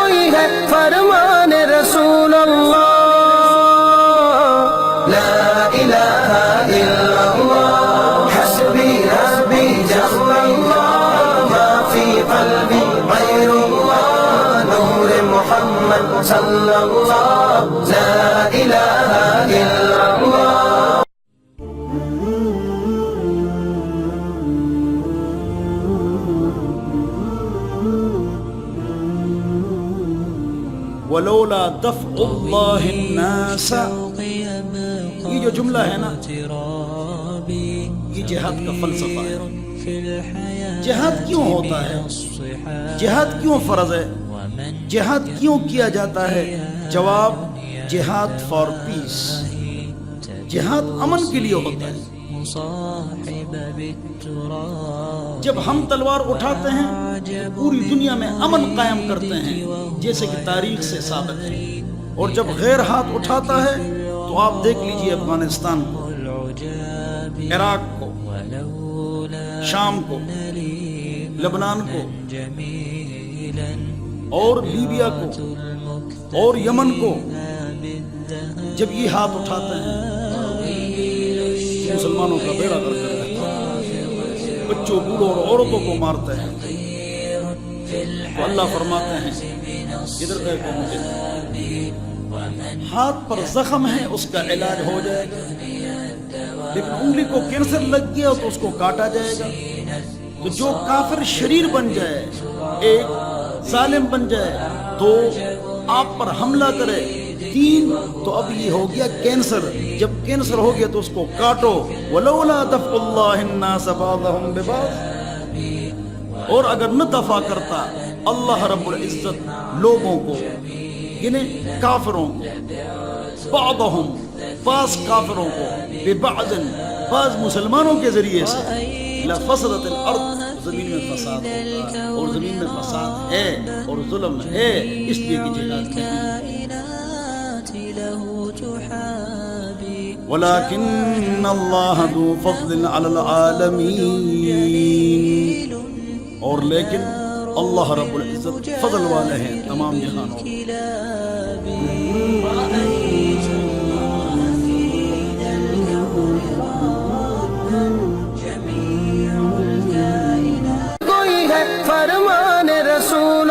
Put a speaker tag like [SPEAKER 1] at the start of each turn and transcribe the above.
[SPEAKER 1] کوئی ہے فرمان رسول اللہ، لا الہ الا اللہ، حسبی حسبی جل اللہ، ما فی قلبی غیر اللہ، نور محمد صلی اللہ، لا الہ الا اللہ۔
[SPEAKER 2] ولولا دفع اللہ الناس، یہ جو جملہ ہے نا، یہ جہاد کا فلسفہ ہے۔ جہاد کیوں ہوتا ہے؟ جہاد کیوں فرض ہے؟ جہاد کیوں کیا جاتا ہے؟ جواب، جہاد فار پیس، جہاد امن کے لیے ہوتا ہے۔ جب ہم تلوار اٹھاتے ہیں پوری دنیا میں امن قائم کرتے ہیں، جیسے کہ تاریخ سے ثابت ہے، اور جب غیر ہاتھ اٹھاتا ہے تو آپ دیکھ لیجئے افغانستان کو، عراق کو، شام کو، لبنان کو، اور لیبیا کو، اور یمن کو، جب یہ ہاتھ اٹھاتے ہیں مسلمانوں کا بیڑا غرق کر دیتا ہے، بچوں بوڑھوں اور عورتوں کو مارتے ہیں۔ تو اللہ فرماتے ہیں ادھر دیکھو مجھے، ہاتھ پر زخم ہے اس کا علاج ہو جائے گا، لیکن انگلی کو کینسر لگ گیا تو اس کو کاٹا جائے گا۔ تو جو کافر شریر بن جائے، ایک ظالم بن جائے، تو آپ پر حملہ کرے، تین، تو اب یہ ہو گیا کینسر۔ جب کینسر ہو گیا تو اس کو کاٹو، ولولا دفع اللہ الناس بعضهم ببعض، اور اگر نہ دفع کرتا اللہ رب العزت لوگوں کو، یعنی کافروں کو، بعضهم بعض کافروں کو، ببعض بعض مسلمانوں کے ذریعے سے، لفسدت الارض، زمین میں فساد ہوتا، اور زمین میں فساد ہے اور ظلم ہے، اس لیے کہ جہاد ہے۔ ولیکن اللہ ذو فضل علی العالمین، اور لیکن اللہ رب العزت فضل والے ہیں تمام جہانوں۔
[SPEAKER 1] کوئی ہے فرمان رسول